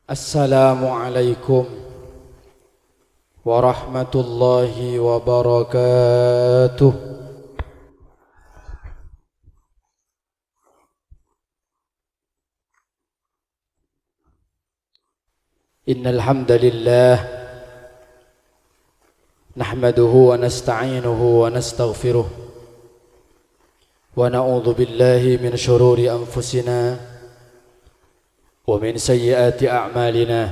Assalamualaikum warahmatullahi wabarakatuh. Innal hamdalillah nahmaduhu wa nasta'inuhu wa nastaghfiruh wa na'udzu billahi min shururi anfusina ومن سيئات أعمالنا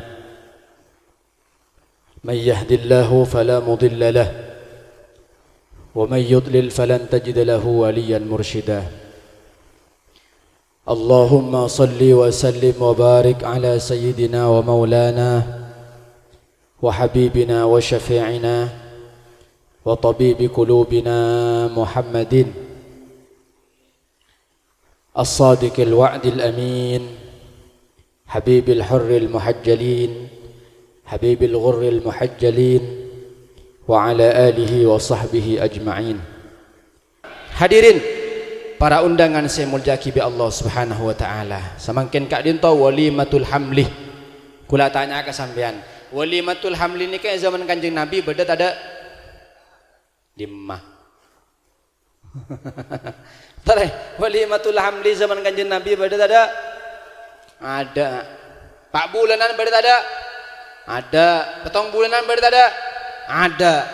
من يهد الله فلا مضل له ومن يضلل فلن تجد له وليا مرشدا اللهم صل وسلم وبارك على سيدنا ومولانا وحبيبنا وشفيعنا وطبيب قلوبنا محمد الصادق الوعد الأمين حبيب الحر المحجلين حبيب الغر المحجلين وعلى آله وصحبه أجمعين. Hadirin para undangan saya muljaki bi Allah Subhanahu wa taala. Samangken kak dinto walimatul hamli. Kula tanya ke sampean, walimatul hamli ni kan zaman Kanjeng Nabi bedet ada 5. Tare walimatul hamli zaman Kanjeng Nabi bedet ada Pak bulanan berarti ada petong bulanan berarti ada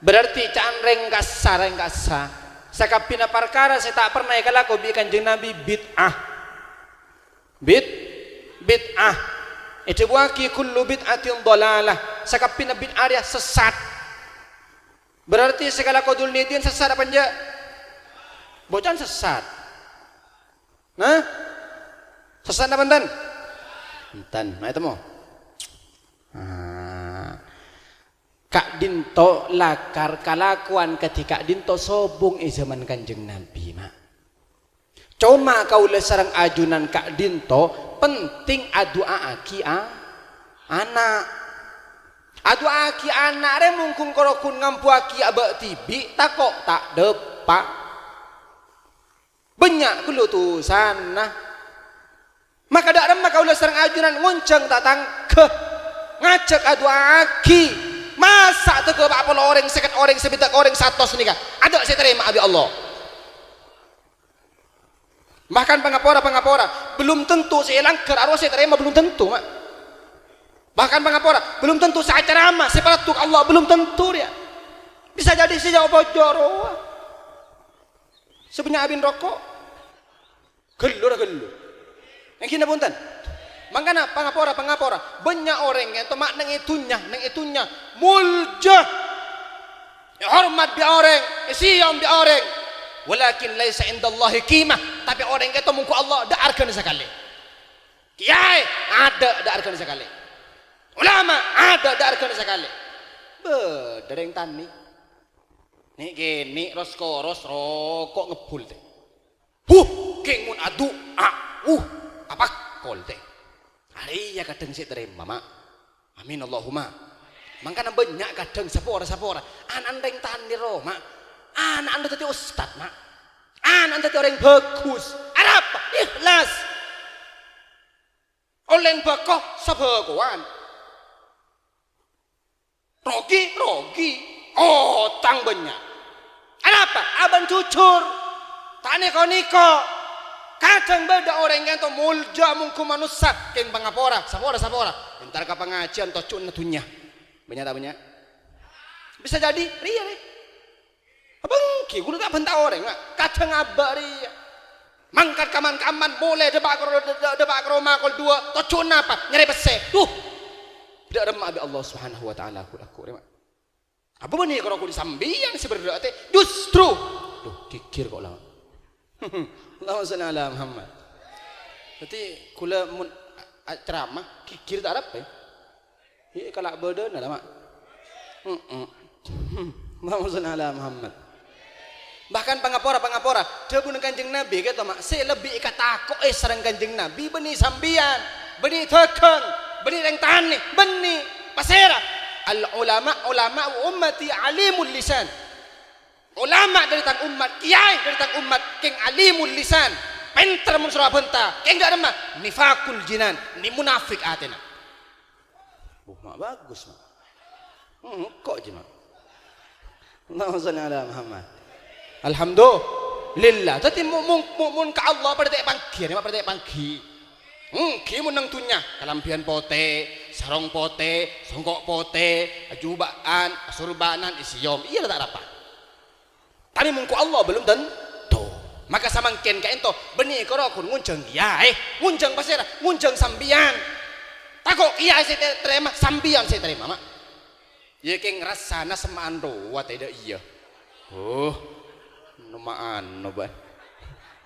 berarti canreng kasar sakapina perkara saya tak pernah kalau kau bikin Kanjeng Nabi bid'ah itu buaki kullu bid'atin dhalalah sakapina bid'ah dia sesat berarti segala kau dul nidin sesat apa enggak bocan sesat sesat apa enten? Enten, nah itu mau. Kak Dinto lakar kalakuan ketika Dinto sobung zaman Kanjeng Nabi mak. Cuma kau lesarang ajunan Kak Dinto penting adua aki anak. Adua aki anak re mungkung korokun ngampu aki abak tibi takok tak depak. Banyak kulo tu sana. Maka dak remah kau lesarang ajunan ngonceng tak tangkeh ngajak adu aki masa tu ke apa orang sekat orang sebitak orang satos ni kan ada saya terima abi Allah bahkan pengapora belum tentu saya langgar arwah saya terima belum tentu mak. Bahkan pengapora belum tentu saya ceramah saya pelatuk Allah belum tentu dia bisa jadi saya bocor sebenarnya abin rokok gelur yang kena punten mangkana pangapora banyak orang yang tomak nang itunya mulja hormat bi orang siam bi orang walakin laisa indallahi qimah tapi orang itu mungku Allah dak arkan sekali kiai ada dak arkan sekali ulama ada dak arkan sekali dereng tani nek geni roskoros rokok ngebul teh keng mun adu apa kol teh hari ya kadang saya terima mak amin Allahumma mangkana banyak kadang sapora anak reng tani ro mak anak anda tadi ustad mak anak tadi orang bagus apa ikhlas oleh bakoh sabagoan rogi otang banyak apa abang jujur tak niko kadang beda orang yang tu mulja mungku manusia keng pangapora sapora entar ka pengajian to cun natunya banyak tak banyak bisa jadi ria abang ki guru tak bentah orang kadang abak ria mangkat kaman boleh debak rumah kol 2 to cun apa nyari bese tidak remah abi Allah Subhanahu wa taala aku apa benih kalau aku disambian sebenarnya justru kikir kok lah Allahumma shalli ala Muhammad. Berarti kula mun ceramah kikir tak apa. Hi kalak badan lah mak. Allahumma shalli ala Muhammad. Bahkan pangapora dia pun Kanjeng Nabi kata mak saya lebih takut sareng Kanjeng Nabi benih sambian, benih tekeng, benih reng tani, benih pasera. Al ulama ummati alimul lisan. Ulama dari tang umat, kiai dari tang umat, keng alimul lisan, Penter mun surah benta. Kayak enggak ada mah. Nifakul jinan. Ni munafik atena. Mak bagus mak. Kok je mak. Allahumma salli ala Muhammad. Alhamdulillah. Jadi mun ka Allah pada tak panggi, mak pada tak panggi. Ki mun nang tunya, kalampian pote, sarong pote, songkok pote, ajubaan, surbanan isiyom. Iya tak apa. Tapi mun ku Allah belum tentu. Maka samangken ka ento benih karo kun ngunceng ya ngunceng pasira, ngunceng sambian. Takok iya saya terima, sambian saya terima mak. Ya keng rasana semaan doa tidak iya. Oh, numaan nobat.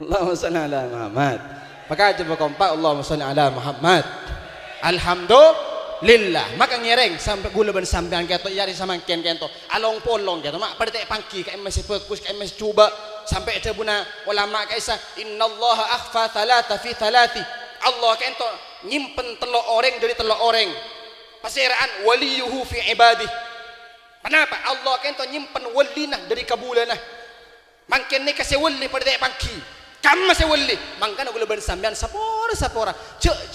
Allahumma shalli ala Muhammad. Maka coba kompak Allahumma shalli ala Muhammad. Alhamdulillah. Maka ngereng sampai gula ben sampean keto yari samangken keto. Along polong keto mak pada tek pangki ka masih fokus ka masih coba sampai ada buna ulama kaisa innallaha akhfa thalatha fi thalathi. Allah keto nyimpen telok orang dari telok orang. Pasiraan waliyuhu fi ibadih. Kenapa? Allah kan nyimpen walinah dari kabulanah. Mangken ni kasih wali pada tak pangki. Kamu masih wali. Mangkan aku lebar sambian sapora. Cek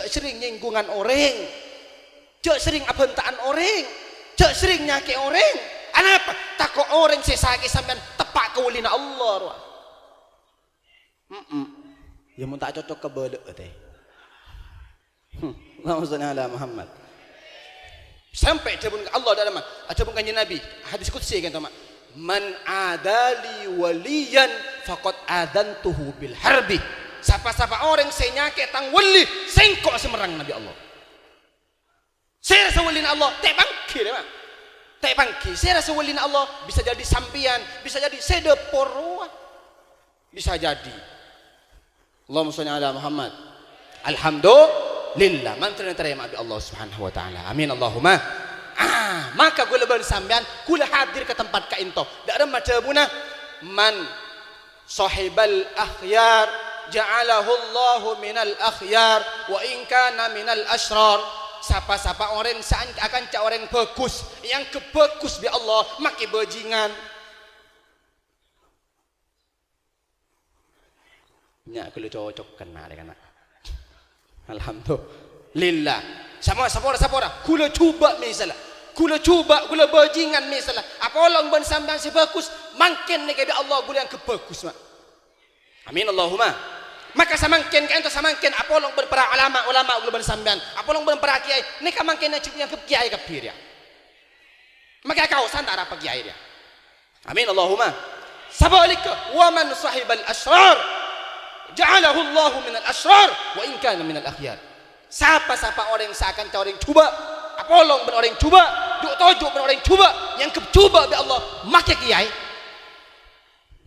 sering nyinggungan orang. Cek sering abentaan orang. Cek sering nyaki orang. Kenapa? Takut orang sesaki sambian tepak ke walina Allah. Ya mun tak cocok ke bedek teh. Allahumma shalli ala Muhammad. Sampai jabun Allah dalam jabun kanjeng Nabi hadis qudsi kan mak man adali waliyan faqad adantuhu bil harbi. Siapa orang saya nyake tang wali sengkok semerang Nabi Allah. Saya rasa walina Allah tak bangki mak. Tak bangki. Saya rasa walina Allah bisa jadi sampian, bisa jadi sedepor. Bisa jadi. Allahumma shalli ala Muhammad. Alhamdulillah. Mantra terima abi Allah Subhanahu wa taala. Amin Allahumma. Maka gula ber sampean gula hadir ke tempat ka into. Da ada macamuna man sahibal akhyar ja'alahu Allah minal akhyar wa in kana minal ashrar. Siapa orang akan cak orang bagus yang kebagus bi Allah maki bajingan. Nya kalau cocok kena dengan alhamdulillah. Sama sapora. Kula cuba misalnya. Kula bajingan misalnya. Apa orang ban sampean si bagus, mangken ni kabi Allah gula yang kebagus mak. Amin Allahumma. Maka samangken ka ento samangken apa orang berpara ulama gula ban sampean. Apa orang berpara kiai, ni ka mangken na yang kiai kapir ya. Maka kau santara pa kiai dia. Amin Allahumma. Sabalika wa man sahibal asrar ja'alahu Allah minal asrar wa in kana minal akhyar. Siapa orang seakan orang cuba, apolong ben orang cuba, duk tojuk ben orang cuba, yang kecuba be Allah, make kiai,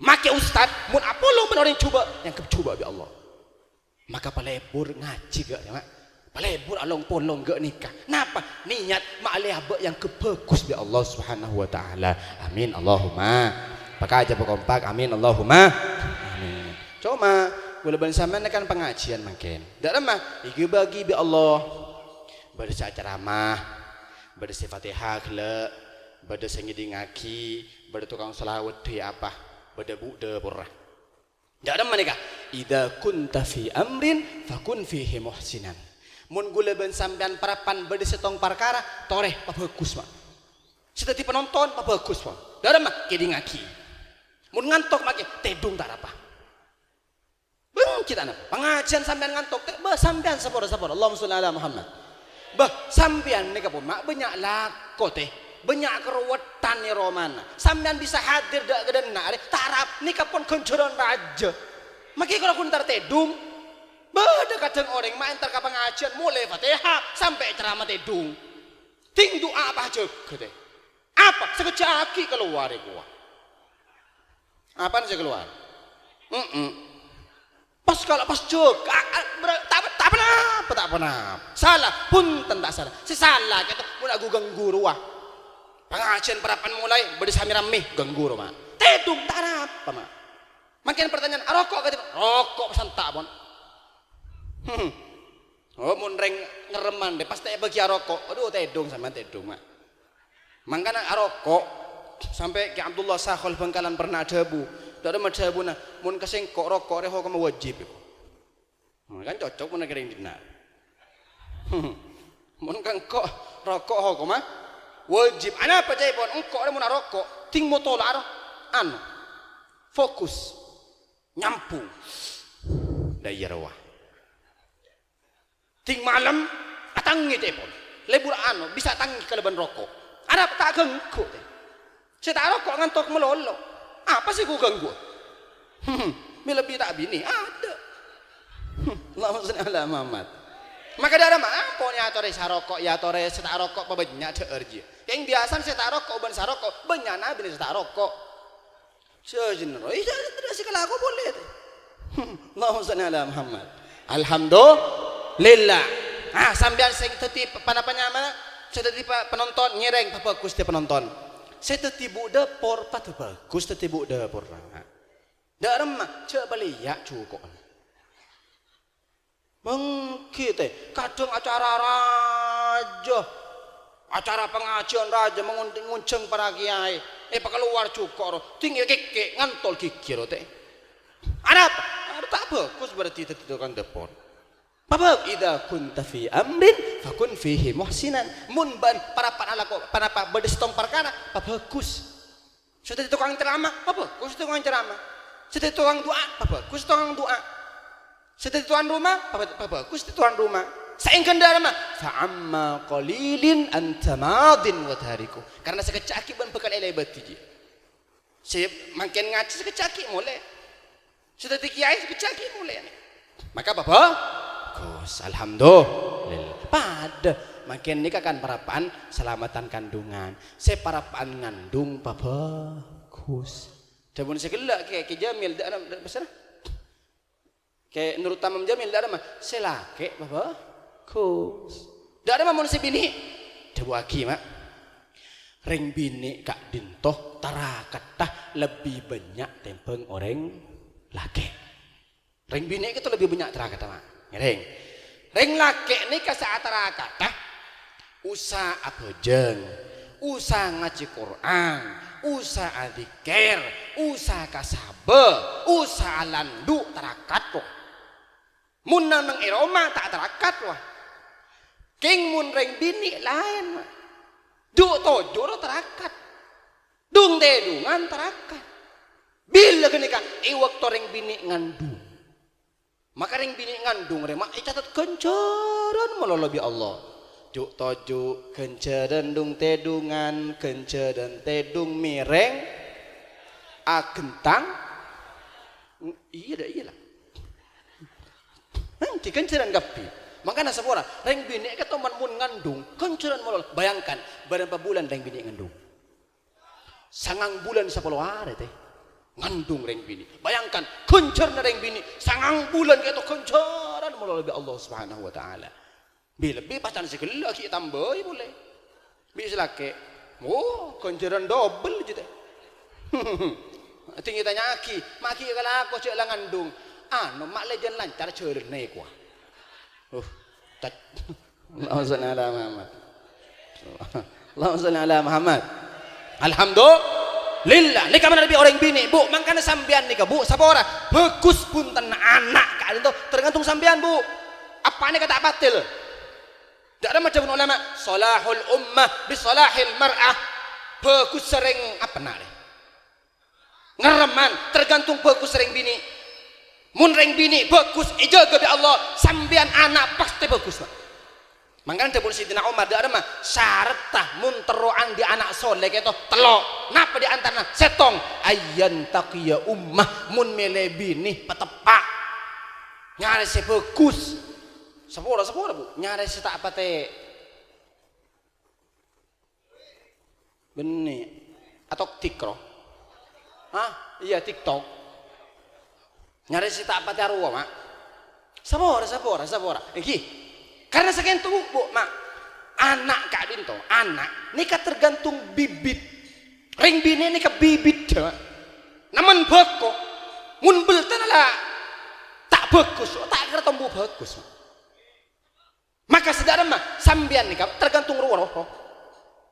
make ustad, mun apolong ben orang cuba, yang kecuba be Allah. Maka palebur ngaji gak ya mak? Palebur along polong gak nikah. Napa? Niat mak alih yang kebagus be Allah Subhanahu wa taala. Amin Allahumma. Pakai aja kompak. Amin Allahumma. Amin. Cuma gula ban sampean kan pengajian mungkin. Dak remah iki bagi bi Allah. Bade ceramah, bade Fatihah gele, bade sing ngaki, bade tukang selawat di apa, bade bude purah. Dak remah nika. Idza kunta fi amrin fakun fihi muhsinan. Mun gula ban sampean parapan bade setong perkara, toreh bagus mak. Seteti penonton bagus mak. Dak remah ki ngaki. Mun ngantok make tedung tak apa. Kita nak pengajian sampean ngantuk bah sampean sapora Allahumma sholli ala Muhammad. Bah sampean ni kapun mak banyak lakot banyak keruwetan ni romana. Sampean bisa hadir dak gedena tarap ni kapun kencuran raja. Maki kalau kun tar tedung bah ada kadang orang mak entar ka pengajian mulai Fatihah sampai ceramah tedung. Ting doa apa aja gede. Apa sekejaki keluar gua. Apa aja keluar? Pas jok tak pernah salah pun tak salah salah kata mun aku ganggu ruah pengajian parapan mulai berdisami rame ganggu rumah tedung tak apa mak makin pertanyaan rokok kata rokok pesan tak pun oh mun reng ngereman deh pas tak bagi rokok aduh tedung sama tedung mak mangkana rokok sampai ke Abdullah Sakhol Bangkalan pernah debu Dak ada macam buna. Mun kasengkok rokok reho kama wajib. Kan cocok mun kering dinar. Mun kangkok rokok ho kama wajib. Ana apa jai pon engkok mun rokok ting motolar anu. Fokus. Nyampu. Dayarwa. Ting malam atangi jai pon. Lebur anu bisa tangi keleban rokok. Ada tak ganggu teh. Saya tak rokok ngantok melolo. Apa sih ku ganggu? Mi lebih tak bini ada. Allahumma shalli ala Muhammad. Maka ada mah apa ni atore sarokok ya atore setak rokok banyak teerji. Yang biasa setak rokok ban sarokok banyak nabi ni setak rokok. Sejenero. Tidak sih kalau aku boleh teh. Allahumma shalli ala Muhammad. Alhamdulillah. Sambian sing teti panapanya mana? Saya teti penonton nyereng bagus teh penonton. Saya teti bu dapur patu bagus teti bu dapur. Dak remah cek balik ya cukup. Mengki teh kadang acara raja, acara pengajian raja mengunceng para kiai. Keluar cukup. Tinggi keke ngantol kikir teh. Ada apa? Ada tak bagus berarti teti tukang dapur. Apa idza kunta fi amrin fakun fihi muhsinan. Mun ban para panapa berdestong perkara bagus. Sudah tukang ceramah, bagus tukang ceramah. Sudah tukang doa, bagus tukang doa. Sudah tuan rumah, bagus tuan rumah. Saingkan darma fa amma qalilin anta madin wa tariku. Karena sekecaki ban bekal elai batiji. Saya makin ngaji sekecaki mulai. Sudah dikiai sekecaki mulai. Maka bagus, alhamdulillah. Pada makin nikah kan parapan selamatan kandungan. Saya parapan ngandung bagus. Dabun segelak kayak Jamil dak ada besar. Kayak Nur Tamam Jamil dak ada mah selake bagus. Dak ada mah mun bini. Debu aki mak. Ring bini kak dintoh tarakatah lebih banyak tempeng orang laki. Ring bini itu lebih banyak tarakatah mak. Ring laki ni kasa tarakatah usah apa jeng, usah ngaji Quran, usah adzikir, usah kasabe, usah landu tarakat loh. Mun nang Iroma tak tarakat wah. King mun ring bini lain mah. Duk tojo tarakat. Dung dedungan tarakat. Bila kenika waktu ring bini ngandung. Maka ring bini ngandung remak catat kencaran melolobi Allah. Juk tojo kencaran dung tedungan kencaran tedung mireng agentang iya lah. Nanti kencaran gapi. Maka nasa pora ring bini ketoman mun ngandung kencaran melol. Bayangkan berapa bulan ring bini ngandung? Sangang bulan 10 hari teh. Ngandung ring bini. Bayangkan kencar na ring bini sangang bulan keto kencaran melalui Allah Subhanahu wa taala. Bila pacan segala ki tambah boleh. Bisa laki. Oh, kencaran double je teh. Tinggi tanya aki, maki kalau aku cek lah ngandung. Mak lejan lancar ceureun naik wah. Allahumma shalli ala Muhammad. Allahumma shalli ala Muhammad. Alhamdulillah, nikah mana lebih orang bini, bu, makanya sambian nikah, bu, sabora, bagus pun tanah anak, kalian tuh tergantung sambian, bu, apa ini kata batil? Tidak ada macam ulama, salahul ummah, bisalahil mar'ah, bagus sering apa nak? Ngereman, tergantung bagus sering bini, mun ring bini bagus, ijaga bi Allah, sambian anak pasti bagus, pak. Makanya tebul Sidina Umar ada mah syaratah mun teroan di anak soleh keto telok napa di antara setong ayyan taqiya ummah mun mele bini petepak nyari se bagus sepura bu nyari se tak apa teh benih atau tikro iya TikTok nyari se tak apa teh arwah mak sabora karena sekian tuh bu, mak anak kak dinto, anak nikah tergantung bibit, ring bini nikah bibit dah, namun beko, mun belten lah tak bagus, tak kira tumbuh bagus. Maka saudara mah sambian nikah tergantung roh.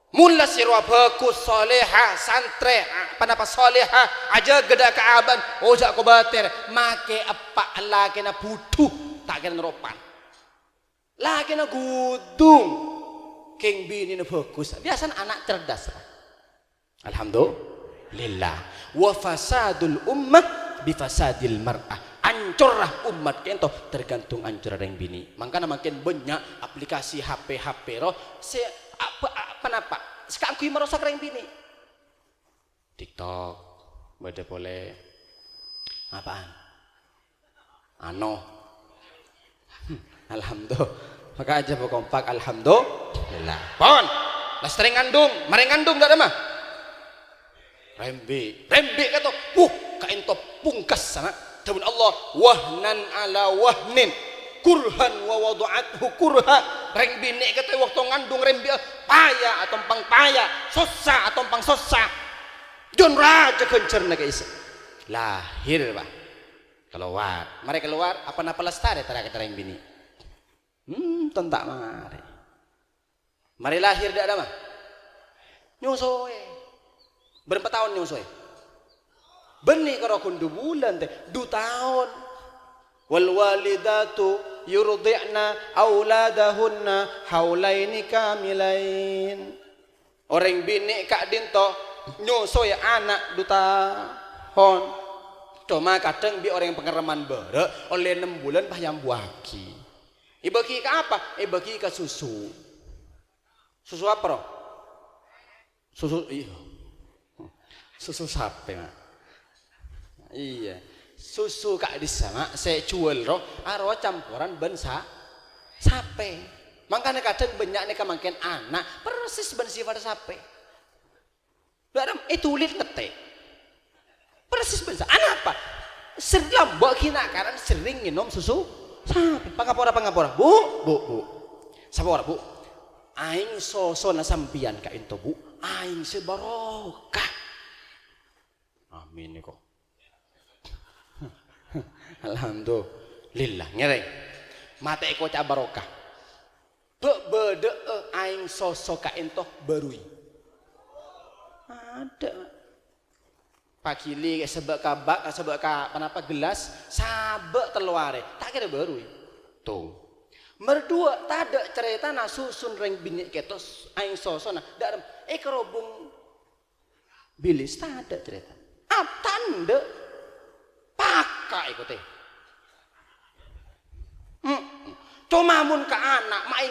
Mula sirwa bagus soleha santre panapa soleha aja geda kaaban ojak ko bater make apa laki na butuh tak kena ropan laki na gudung king bini na bagus biasa anak cerdas alhamdulillah wa fasadul ummah bi fasadil mar'ah ancurlah umat kento tergantung ancur yang bini makanya makin banyak aplikasi HP roh kenapa? Sekarang aku merusak orang bini. TikTok, boleh apaan? Alhamdulillah. Maka aja kompak alhamdulillah. Pon, lah sering ngandung, mari ngandung enggak ada mah. Rembe kata, kaento pungkas sana. Dawun Allah, wahnan ala wahnin. Kurhan wa wadu'athu kurha reng bini kata waktu ngandung rembi paya atau pang paya sosa atau pang sosa John raja kencer na guys lahir bah keluar mari keluar apa lestari tara kita reng bini tentak mari lahir dak ada mah nyusoe berapa tahun nyusoe benih karo kundu bulan teh 2 tahun wal walidatu yurdi'na auladahunna haulaini kamilain orang bini kak dinto nyusoy anak 2 tahun cuma kadang bi orang pengereman bare oleh 6 bulan payam buaki ibagi ke apa ibagi ke susu apa roh susu sapi mah iya susu kak di sana saya jual roh aro campuran bensa sape makanya kadang banyak nih makin anak persis ben sifat sape dalam tulit ngetek persis bensa anak apa sering mbok kina karan sering minum susu sape pangapora bu sabar bu aing soso na sampian ka ento bu aing sebarokah amin kok alhamdulillah ngereng mata eko ca barokah bede aing sosok ka entoh berui ada pakili sebab kabak sebab ka kenapa gelas sabek teluare tak kira berui tuh merdua tak ada cerita na susun reng bini ketos aing sosok nah dalam kerobong bilis tak ada cerita tanda pakai ikut cuma mun ke anak mai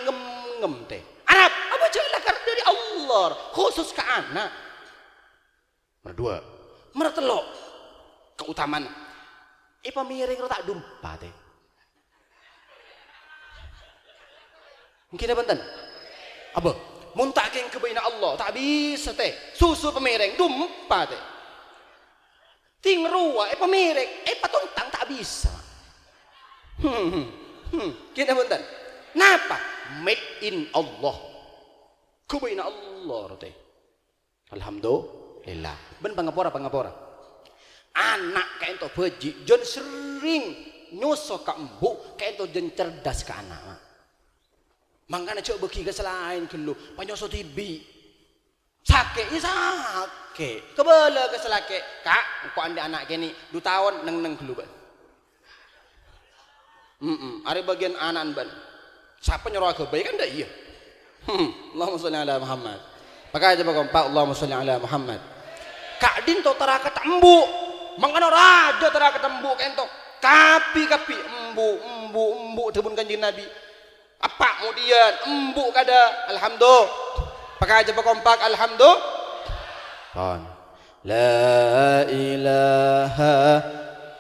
ngem teh Arab apa jelas karena dari Allah khusus ke anak berdua mertelok keutamaan pemiring tak dumpa teh mungkin apa benten apa mun tak keng kebaina Allah tak bisa teh susu pemiring dumpa teh ting ruwa pemiring patuntang tak bisa kita benten napa made in Allah kubaina Allah teh alhamdulillah ben pangapora anak kayak ento beji jon sering nyuso ka embu kayak ento jon cerdas ka anak mangkana cok beki ke selain kelu panyoso tibi sake kebala ke selake kak kok anda anak kini 2 tahun neng kelu ban ada bagian anak ban siapa nyuruh ke baik kan dah iya Allahumma sholli ala Muhammad maka aja kompak Allahumma sholli ala Muhammad kak din to terakat embu mangkana raja terakat embu kento kapi embu tebun kanjeng Nabi apa kemudian embu kada alhamdulillah maka aja kompak alhamdulillah la ilaha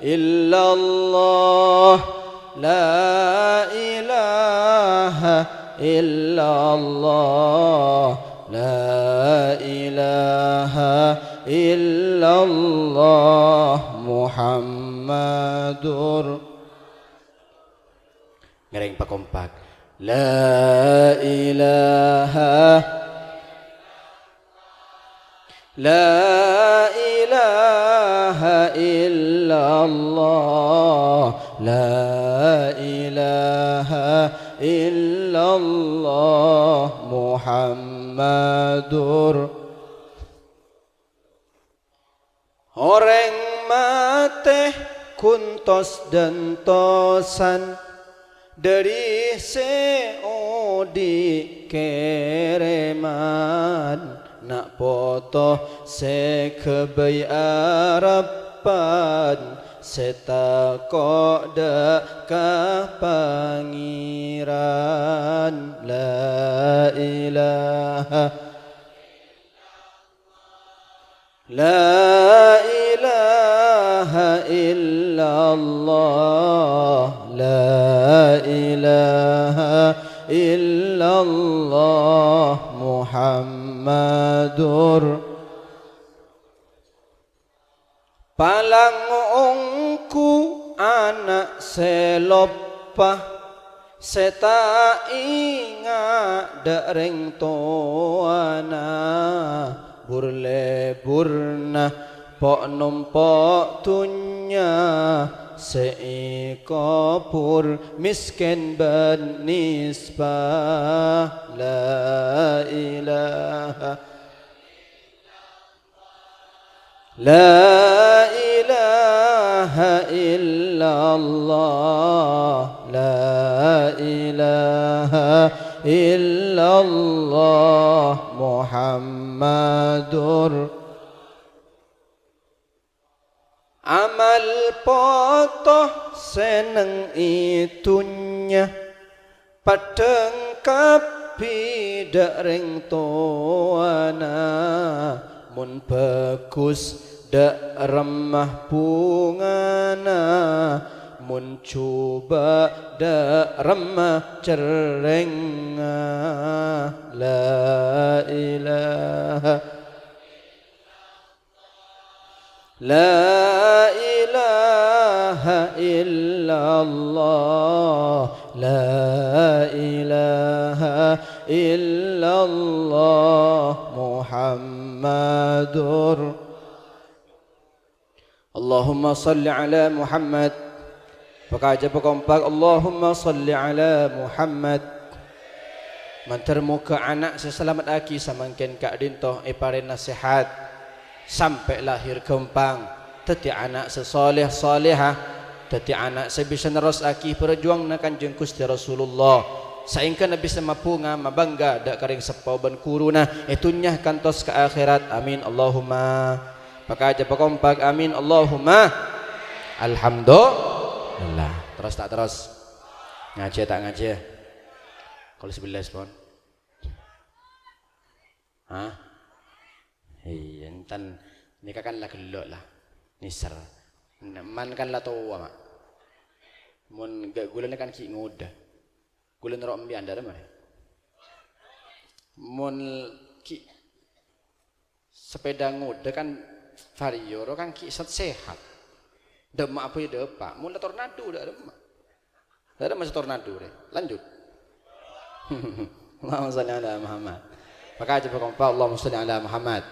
illallah la ilaha illallah la ilaha illallah Muhammadur ngereng pakompak la ilaha la ilaha illallah la ilaha illallah illallah Muhammadur orang mate kuntos dan tosan dari seodi kereman nak potoh sekebay arapan setakok dekah pangiran la ilaha La ilaha illallah La ilaha illallah Muhammadur Palang ongku anak selopah Seta ingat dereng toana Burle burna pok numpok tunya seikopur miskin benisbah la ilaha La ilaha illallah La ilaha illallah Muhammadur Amal potoh seneng itunya Padeng kapi dereng toana Mun bagus dak remah pungana Mun coba dak remah cerenga La ilaha La ilaha illallah La ilaha illallah Muhammadur Allahumma salli ala Muhammad Pakaja pakompak Allahumma salli ala Muhammad Mantermuka anak seselamat aki samangken kak dintoh ipare nasihat sampai lahir kempang teti anak sesoleh solehah teti anak sebisa neros aki perjuang na Kanjeng Gusti Rasulullah saingkan bisa mapunga mabangga dak karing sepau ban kuruna itunya kantos ke akhirat amin Allahumma pakaja pakompak amin Allahumma alhamdulillah terus tak terus ngaji tak ngaji kalau sebelah spon hah iya entan nikah kan lah gelok lah nisar man kan lah tua mak mun gak gulen kan ki ngoda gulen rok mbi anda mah mun ki sepeda ngoda kan vario kan ki sehat demak apa ya depak mun tornado dak demak ada masih tornado deh lanjut Allahumma shalli ala Muhammad maka aja berkompak Allahumma shalli ala Muhammad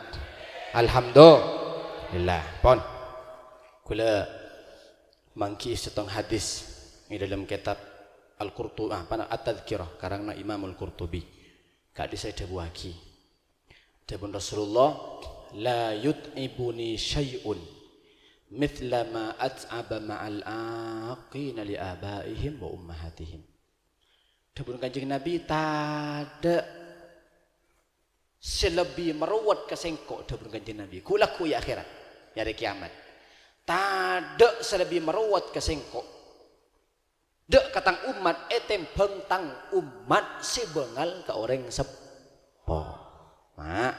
alhamdulillah pon kula mangki setong hadis di dalam kitab Al-Qurtubi At-Tadhkirah karangna Imam Al-Qurtubi kadi saya dabuaki dabun Rasulullah la yut'ibuni syai'un mithla ma at'aba ma'al aqina li abaihim wa ummahatihim dabun Kanjeng Nabi tada selebih merawat kesengkok dabun Kanjeng Nabi kulaku ya akhirat ya hari kiamat tada selebih merawat kesengkok dek katang umat etem bentang umat sebengal ke orang sepo mak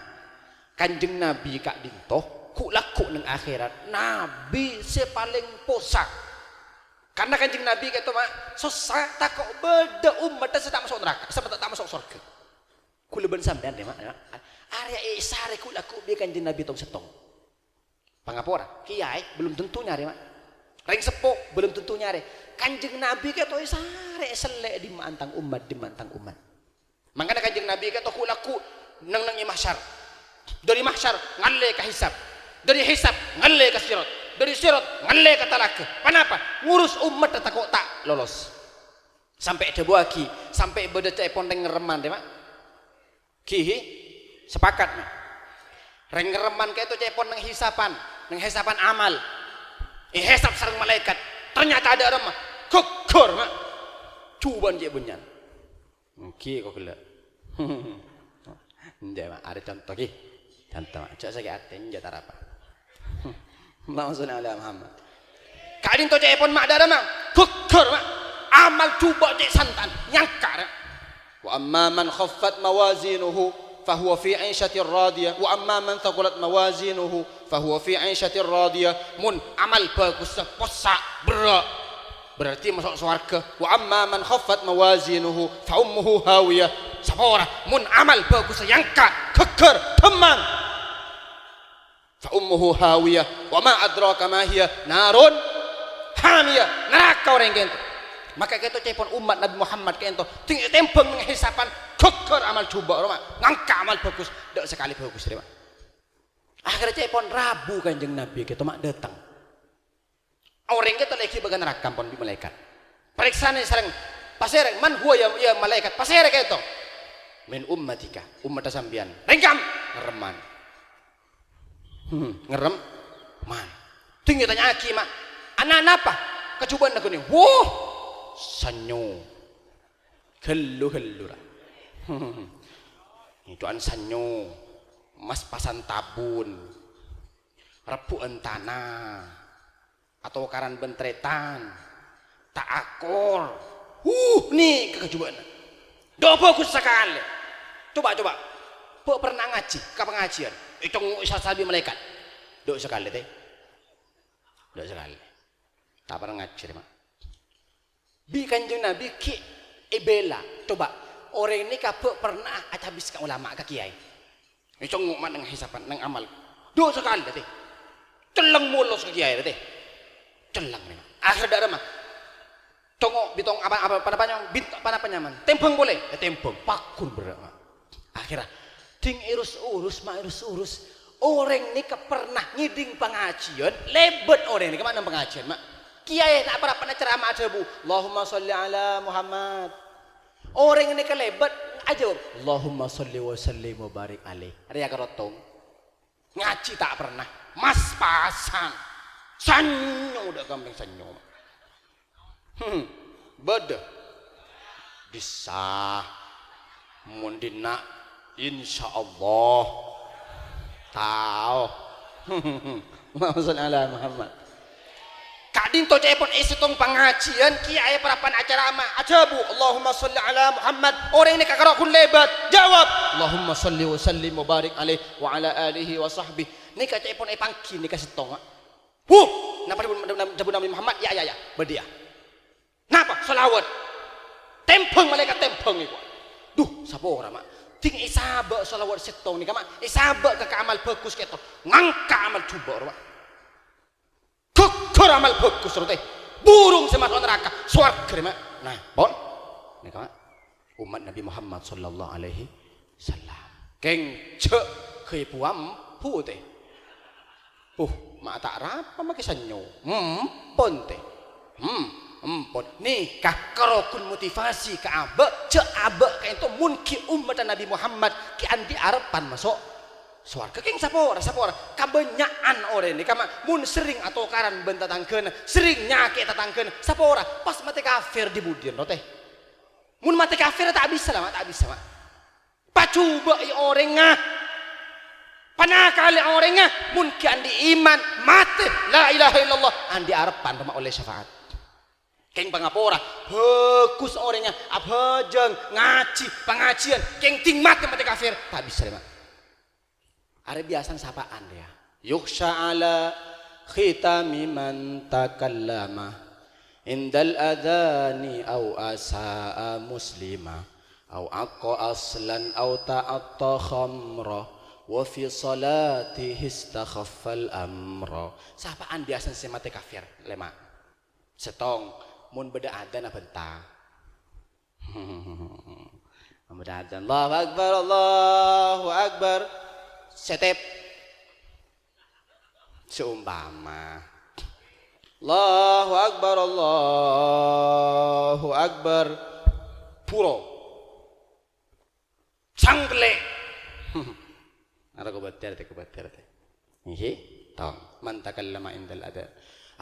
Kanjeng Nabi kak dintoh kulaku nang akhirat Nabi sepaling posak karena Kanjeng Nabi kata mak susah tak kok beda umat dan tak masuk neraka sampai tak masuk surga kula ben sampean deh mak area isare kulaku bi Kanjeng Nabi tong setong pangapora kiai belum tentu nyari mak ring sepo belum tentu nyari Kanjeng Nabi kata isare selek di mantang umat makanya Kanjeng Nabi kata kulaku nang mahsyar dari mahsyar ngalle ka hisab dari hisab ngalle ka sirat dari sirat ngalle ka talaka kenapa ngurus umat tak kok tak lolos Sampai ada buaki, sampai beda cepon reng ngereman deh mak. Kihi sepakat mak. Reng ngereman kayak itu cepon neng hisapan amal. Hisap sareng malaikat. Ternyata ada remah. Gugur mak. Cuban je bunyan. Ki kok gelak. Ndak mak, ada contoh ki. Contoh mak, cak sakit hati ndak tarapa. Maksudnya ala Muhammad. Kadin to cepon mak ada mak. Gugur mak. Amal coba cek santan nyangka. Wa amma man khaffat mawazinuhu fahuwa fi 'aishatir radiyah wa amma man thaqulat mawazinuhu fahuwa fi 'aishatir radiyah. Mun amal bagus posa berat berarti masuk surga. Wa amma man khaffat mawazinuhu fa ummuhu hawiyah. Sapora mun amal bagus nyangka geger teman fa ummuhu hawiyah wa ma adraka ma hiya narun hamiyah. Neraka orang gitu. Maka kita cepon umat Nabi Muhammad kayak itu tinggi tempeng menghisapan geger amal coba rumah ngangka amal bagus dak sekali bagus deh mak. Akhirnya cepon Rabu kanjeng Nabi kita mak datang orang kita lagi bagian neraka pon di malaikat periksaan sering pasir man huwa ya malaikat pasir kayak itu min ummatika umat sambian rengkam ngereman ngerem man tinggi tanya aki mak anak apa kecubaan aku nih sanyo gelu lah itu an sanyo mas pasan tabun rebuan tanah atau karan bentretan tak akor nih kecubaan do bagus sekali coba pernah ngaji ke pengajian itu sabi malaikat do sekali teh do sekali tak pernah ngaji mak. Bi kanjeng Nabi ki ibela coba orang ini kapok pernah habis ke ulama ke kiai ini congok mak nang hisapan nang amal dua sekali teh celeng mulus ke kiai teh celeng nih akhir dak mah congok bitong apa pada penyaman tempeng boleh tempeng pakun berat akhirnya ding urus orang ini pernah ngiding pengajian lebet orang ini kemana pengajian mak kiai nak pernah ceramah aja bu Allahumma sholli ala Muhammad orang ini kelebet aja Allahumma sholli wa sallim wa barik alaih ada yang kerotong ngaji tak pernah mas pasan sanyo udah gampang sanyo beda bisa mundina insyaallah tahu Allahumma ala Muhammad kadin to cepon isitong pengajian kiai parapan acara mah aja bu Allahumma sholli ala Muhammad orang ini kakak kun lebat jawab Allahumma sholli wa sallim wa barik alaih wa ala alihi wa sahbihi ini cepon pangki ini kasih tong napa jabu Nabi Muhammad ya berdia napa selawat tempeng malaikat tempeng itu duh sapa ora mak ting isaba selawat setong nih mak isaba ke amal bagus keto ngangka amal coba ora mak amal bagus teh burung semasuk neraka swarga mak nah pon nih mak umat Nabi Muhammad sallallahu alaihi wasallam keng cek ke puam pu teh mak tak rapa make sanyo pon teh pon nikah karokun motivasi ke abe cek abe kayak itu mungkin umat Nabi Muhammad ki andi arepan masuk swarga keng sapora kabenyaan orang ini kama mun sering atau karan bentatangkeun sering nyake tatangkeun sapora pas mati kafir di budian teh mun mati kafir tak bisa mak pacuba orang ngah panah kali orang ngah mun ki andi iman mati la ilaha illallah andi arepan rumah oleh syafaat keng pangapora bagus orangnya abajeng ngaji pengajian keng ting mati kafir tak bisa mak. Ada biasan sapaan dia. Yuksha ala khitami man takallama indal adhani au asa'a muslima au aqqa aslan au ta'atta khamra wa fi salatihi istakhaffal amra. Sapaan biasan semate kafir lema. Setong mun beda adzan bentang. Beda adzan Allahu akbar setep seumpama Allahu Akbar, Allahu Akbar. Puro sangkle ada kubatir teh nggih tong man takallama indal ada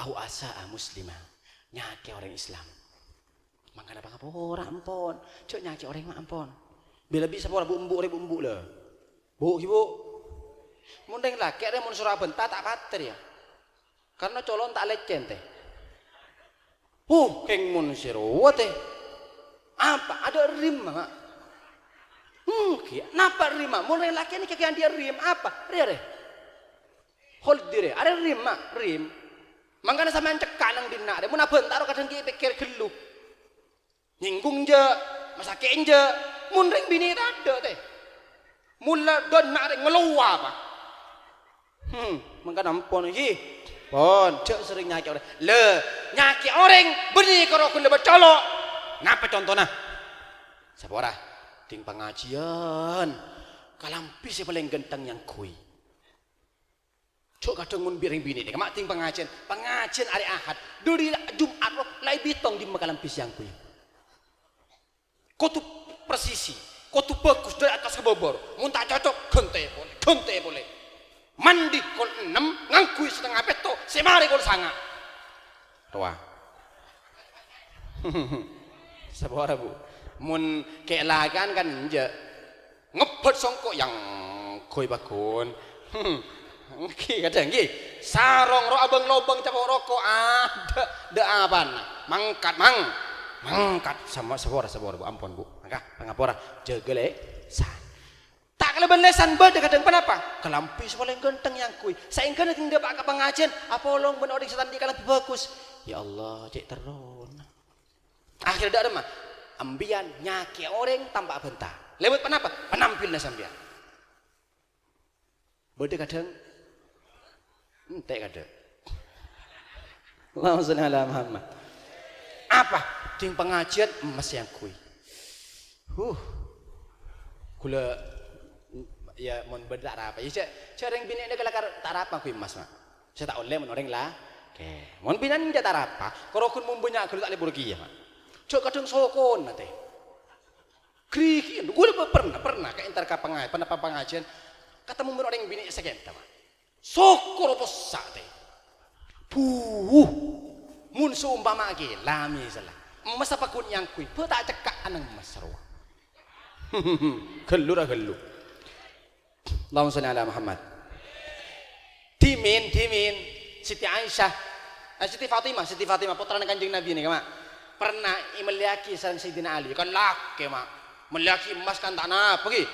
au asaa muslimah nyaki orang Islam mangkana pangapura ampun cok nyaki orang mah ampun bila bisa pora bu umbu lah bu ibu mun deng laki ada mun surah benta tak pater ya karena colon tak lecen teh keng mun siro teh apa ada rim mak napa rim mun deng laki ni kakian dia rim apa re hold dire ada rim mak rim mangkana sampean cekak nang dina de mun bentar kadang ki pikir gelu nyinggung je masake je mun ring bini ada teh mula don mak ngeluwa apa mangkana ampun iki pon cek sering nyaki orang le nyaki orang beni karo kun lebat colok ngapa contohnya sapora ting pengajian kalampi si paling genteng yang kui cok kadang mun biring bini nih mak ting pengajian hari Ahad dari Jumat lo lai bitong di makalampi yang kui kau tu presisi kau tu bagus dari atas ke bawah mun tak cocok gente boleh mandi kol 6 ngangkui setengah peto semari kol sanga tua sabora bu mun kelagan kan je ngepet songkok yang koi bakun Nggih kadang nggih sarong ro abang lobang capok rokok ada apaan mangkat sama sabora bu ampun bu mangka pangapora jegele tak keleban lesan bade kadang kenapa kelampi paling genteng yang kui saingkan tidak pak pengajian apolong ben orang setan di lebih bagus ya Allah cek terun akhirnya ada mah ambian nyaki orang tambah bentar lewat kenapa penampilnya sambian bade kadang entek kadang Allahumma sholli ala Muhammad apa ting pengajian emas yang kui kula ya mon bedak apa ya cereng bini dia kelakar tarapa kui emas mak saya tak oleh mon orang lah mon binan dia tarapa kalau kun mumpunya kalau tak libur kia mak cok kadang sokon nate krikin gue pernah ke entar ka pengajian ketemu mon orang bini segenta mak sokor posa teh mun seumpama lagi lami salah emas apa kun yang kui tak cekak anang emas sarwa gelur Allahumma sholli ala Muhammad. Timin Siti Aisyah, Siti Fatimah putra Kanjeng Nabi nih mak. Pernah meliaki sareng Sayyidina Ali kan laki mak. Meliaki emas kan tak napa ki.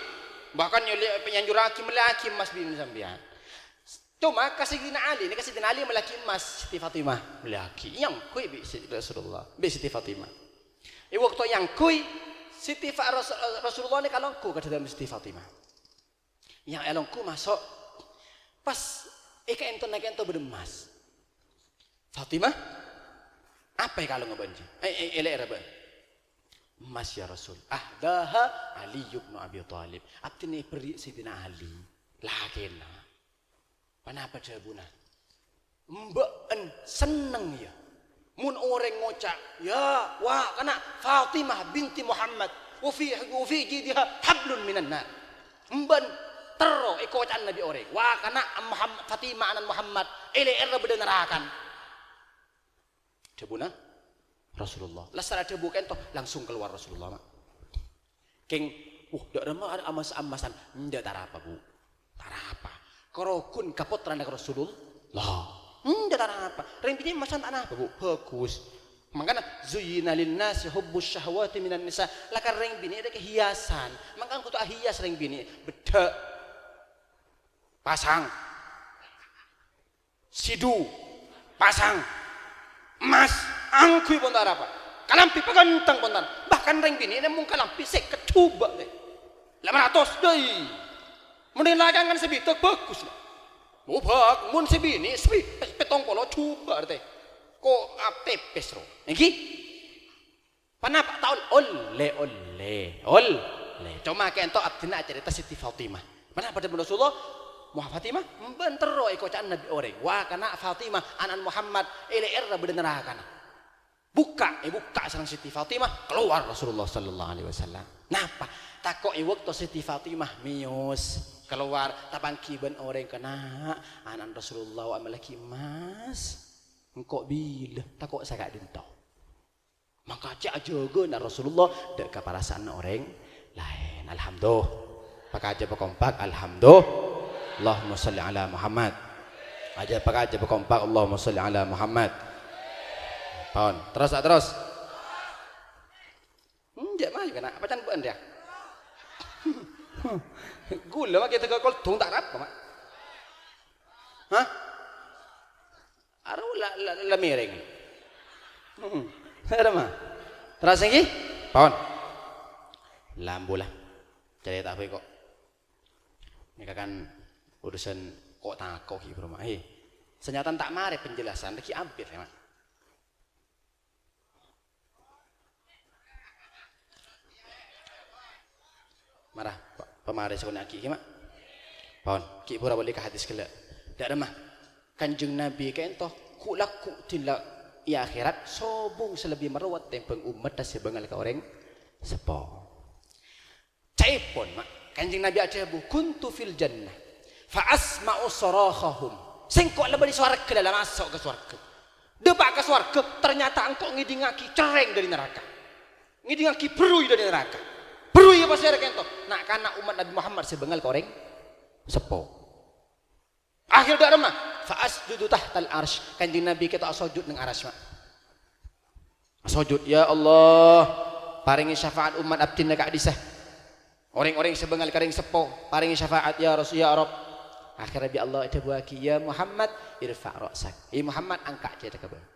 Bahkan penyanjur laki meliaki emas bin sambian. Cuma Sayyidina Ali meliaki emas Siti Fatimah meliaki. Yang kui bi Rasulullah, bi Siti Fatimah. Waktu yang kui Siti Rasulullah ni kalongku kata dalam Siti Fatimah. Yang elongku masuk pas ento berdemas Fatimah apa yang kalau ngebanji elek apa emas ya Rasul ahdaha Ali ibn Abi Thalib abdi ni beri Sayyidina Ali lakena kenapa jabuna mbak seneng ya mun orang ngocak ya wah kena Fatimah binti Muhammad wa fi jidiha hablun minan nar mban tero ikocan Nabi orang wah kana Muhammad Fatimah anan Muhammad era bedenerakan jabuna Rasulullah lasara debu kento langsung keluar Rasulullah mak keng dak ada amasan ndak tarapa bu tarapa korokun kapotran dak Rasulullah ndak tarapa rempini masan tanah bu bagus makanya zuyina linnasi hubbus syahwati minan nisa lakar reng bini ada kehiasan makanya kutu hias reng bini beda pasang sidu pasang emas angkui pontar apa kalampi pegantang pontar bahkan reng bini ini mung kalampi sek kecuba deh 800 deh mending lagangan sebitak bagus lah bak mun sebini petong polo coba teh kok apes ro iki panapa taul oleh cuma kento abdina cerita Siti Fatimah panapa pada Rasulullah Fatimah mbentero iko Nabi orang. Wah kana Fatimah anak Muhammad era bedenera kana. Buka sareng Siti Fatimah keluar Rasulullah sallallahu alaihi wasallam. Napa? Takok waktu Siti Fatimah mius keluar tabangki ben orang kana anak Rasulullah wa malaki mas. Engkau bila takok sagak dintau. Maka cak jaga na Rasulullah dek keparasaan orang lain. Alhamdulillah. Pakai aja berkompak alhamdulillah. Allahumma salli ala Muhammad. Pakai aja berkompak Allahumma salli ala Muhammad. Pon, terus. Enggak mah kana apa can buan dia. Gula mak kita kol tung tak rap mak. Hah? Aru la miring. Ada mah. Terus lagi? Pon. Lambulah. Cari tak apa kok. Ini kan urusan kok takok hi bro mak. Senyataan tak mare penjelasan lagi hampir ya mak. Marah pemare sekolah ki mak. Pon, ki pura boleh ke hadis kele. Dak ada mah. Kanjeng Nabi kaen toh ku laku tilak ya akhirat sobung selebih merawat tempeng umat dan sebengal ka orang sepo. Caipon mak kanjeng Nabi aja bu kuntu fil jannah fa asma'u sarahahum. Sing kok lebih swarga dalam masuk ke swarga. Debak ke swarga ternyata engkau ngidingaki cereng dari neraka. Ngidingaki berui dari neraka. Berui apa sih kento? Nak kana umat Nabi Muhammad sebengal ka orang sepo. Akhir dak remah fa asjudu tahtal arsy. Kanjeng Nabi kita sujud nang arsy mak. Sujud ya Allah paringi syafaat umat abdina ka disah. Orang-orang sebengal karing sepo paringi syafaat ya Rasul ya Rabb. Akhirnya bi Allah itu buaki ya Muhammad irfa' ra'sak. Ya Muhammad angkat dia ke bawah.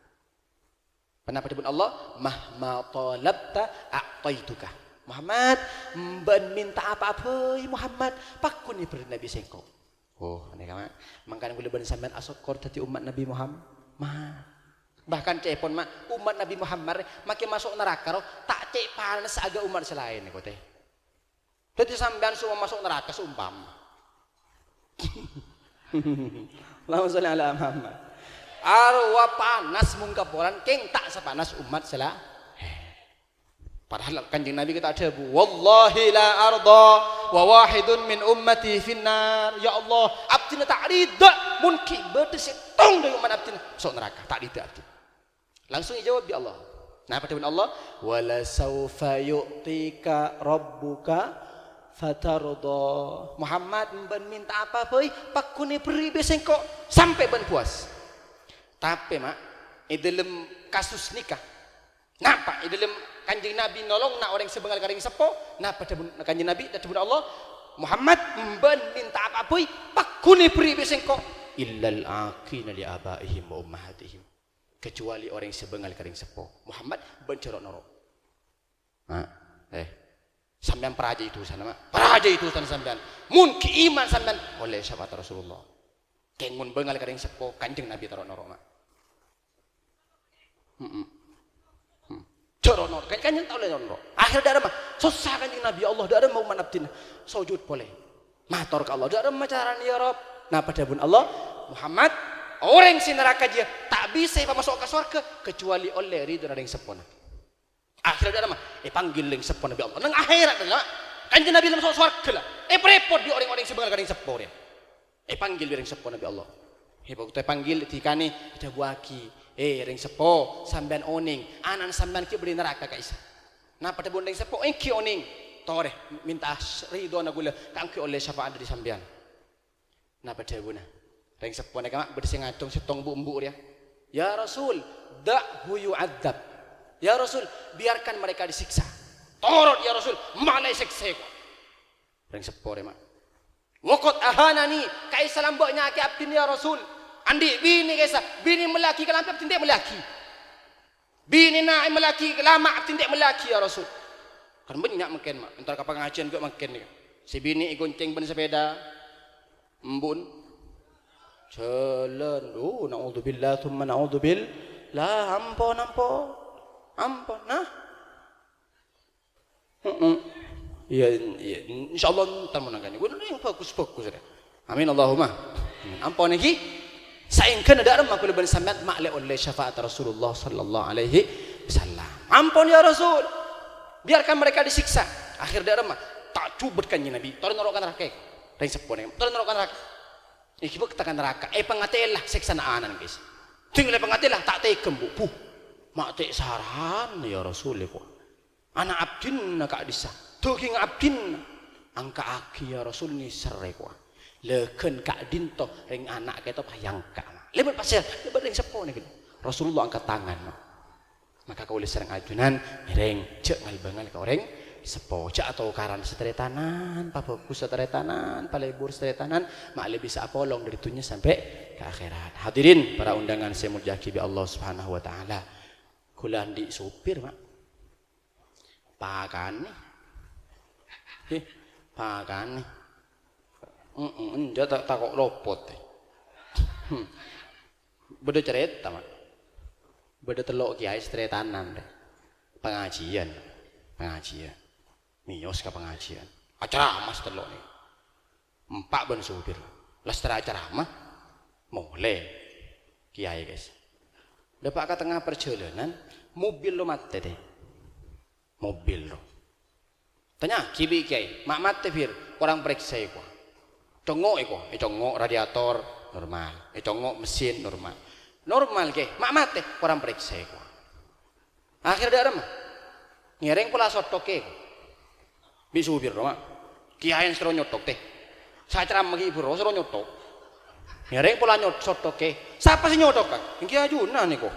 Kenapa disebut Allah mahma talabta a'taituka. Muhammad ben minta apa-apa ya Muhammad pakun ni beri Nabi sengko. Oh, ini kan mangkana kula ben sampean asokor dadi umat Nabi Muhammad. Bahkan cepon mak umat Nabi Muhammad makin masuk neraka tak cek panas aga umat selain niku teh. Dadi sampean semua masuk neraka seumpama. Allahumma sholli ala Muhammad. Arwa panas mung kaporan keng tak sepanas umat sela. Padahal kanjeng Nabi kita ada bu wallahi la arda wa wahidun min ummati finnar. Ya Allah abdina tak rida mun ki berdesetong dari umat abdina masuk neraka tak rida abdina. Langsung dijawab ya Allah. Nah pada Allah wala saufa yu'tika rabbuka fatarda. Muhammad ben minta apa boy pakune beri beseng kok sampai ben puas. Tapi mak dalam kasus nikah napa dalam kanjeng Nabi nolong nak orang sebengal karing sepo napa kanjeng Nabi datang Allah Muhammad ben minta apa boy pakune beri beseng kok illal aqina li abaihim wa ummahatihim kecuali orang sebengal karing sepo Muhammad ben corok norok. Sampean peraja itu sana mak peraja itu sana sampean mun iman sampean oleh syafaat Rasulullah keng mun bengal karing sepo kanjeng Nabi tarok norok mak corok norok kanjeng tak oleh norok akhir dak ada mah susah kanjeng Nabi Allah dak ada mau manabdin sujud boleh matur ke Allah dak ada macaran ya Rob. Nah pada bun Allah Muhammad orang si neraka dia tak bisa masuk ke surga kecuali oleh ridho dari sepona. Akhirnya ada mah panggil ling sepon Nabi Allah nang akhirat dah kanjeng Nabi masuk surga lah repot di orang-orang sebengal karing sepon dia panggil ring sepon Nabi Allah waktu panggil tikani kita buaki ring sepo sampean oning anan sampean ki beri neraka ka isa nah pada bondeng sepo ki oning tore minta ridho na gula kangki oleh syafaat dari sampean nah pada buna ring sepo na kama bersih ngacung setong bu dia ya Rasul da'hu yu'adzab. Ya Rasul, biarkan mereka disiksa. Torot ya Rasul, malai siksa ko. Ring sepore mak. Wakot ahanani, kaisa lamboknya aki abdin ya Rasul. Andi bini kaisa, bini melaki kalam abdin dek melaki. Bini na melaki lama abdin dek melaki ya Rasul. Kan banyak makin mak. Entar kapang ngajian kok makin ni. Si bini gonceng ben sepeda. Embun. Jalan. Oh, naudzubillah thumma naudzubillah. Ampun. Nah. Iya, insyaallah entar menangani. Gua yang fokus deh. Amin Allahumma. Ampun iki saingkeun ada remah kula ben sampean maklek oleh syafaat Rasulullah sallallahu alaihi wasallam. Ampun ya Rasul. Biarkan mereka disiksa. Akhir da remah tak cubetkan ya Nabi. Turun neraka neraka. Ring sepone. Turun neraka neraka. Iki bek tekan neraka. Pangatelah siksa naanan guys. Tinggal pangatelah tak tekem bu. Mak tek saran ya Rasul ko. Anak abdin nak disa. Tuking abdin angka aki ya Rasul ni serai ko. Leken kak dinto ring anak kita payang kak lebar pasir lebar ring sepone gitu Rasulullah angkat tangan maka kau boleh serang ajunan ring cek ngalbangal ke orang sepo cek atau karan seteretanan papaku seteretanan palebur seteretanan mak lebih bisa apolong dari tunya sampai ke akhirat. Hadirin para undangan saya mujaki bi Allah Subhanahu wa taala kulan di supir mak pakan nih pakan nih dia tak kok lopot. Beda cerita mak. Beda telok kiai ceritanan deh. Pengajian. Mios ke pengajian. Acara mas telok nih. 4 ben supir. Lestera acara mah mulai kiai guys. Depak ke tengah perjalanan mobil lo mati deh. Mobil lo. Tanya kibi kiai, mak mati fir, orang periksa kok. Congok iko, congok radiator normal, congok mesin normal, ke, mak mate orang periksa iko. Akhir darah mah, ngereng pula sotok ke, bisu bir mak, kiain seru nyotok teh, saya ceramah ibu roh seru nyotok, ngereng pula sotok ke, siapa sih nyotok kan? Kiai ajunan iko,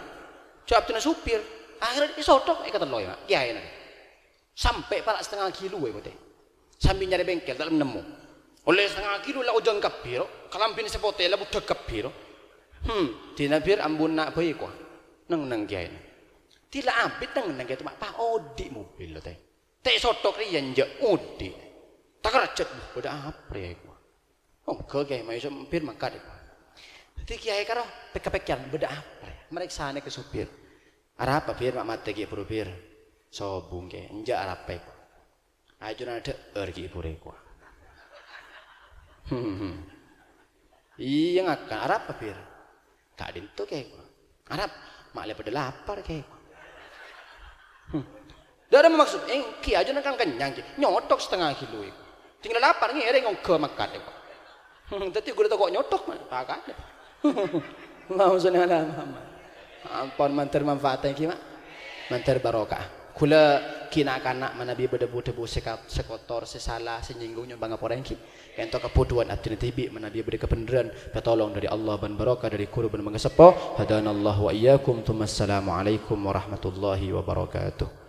jawab tina supir, akhirnya sotok, kata loy mak, kiain, sampai pala setengah kilo iko teh, sambil nyari bengkel dalam nemu. Oleh setengah kilo lah ujung kapiro, kalampin sepotel lah budak kapiro. Tinabir ambun nak bayi kuah, neng kiai. Tila abit neng kiai tu mak pa odi mobil lo teh. Teh sotok ni yang je odi. Tak kerajat budak apa ya kuah. Oh ke kiai mai sempir makan kuah. Ti kiai karo pek-pekan budak apa? Mereka sana ke supir. Arah apa pir mak mate kiai pir. Sobung kiai, enjak arah pek. Ajunan ada ergi pure kuah. Iya ngakak Arab apa pir? Kak dinto kayak Arab mak pada lapar kayak. Dah ada maksud ki aja kan kenyang nyotok setengah kilo itu. Tinggal lapar ngereng ngong ke makan itu. Tapi gue udah kok nyotok mah pakai. Mau sana lama. Ampun manter manfaatnya ki mak. Manter barokah. Kula kina kanak manabi berdebu-debu sekotor sesalah senyinggungnya bangga orang ki ento kepuduan abdina tibi manabi beri kebenaran petolong dari Allah ban barokah dari guru ban mengesepo hadanallahu wa iyyakum. Assalamualaikum warahmatullahi wabarakatuh.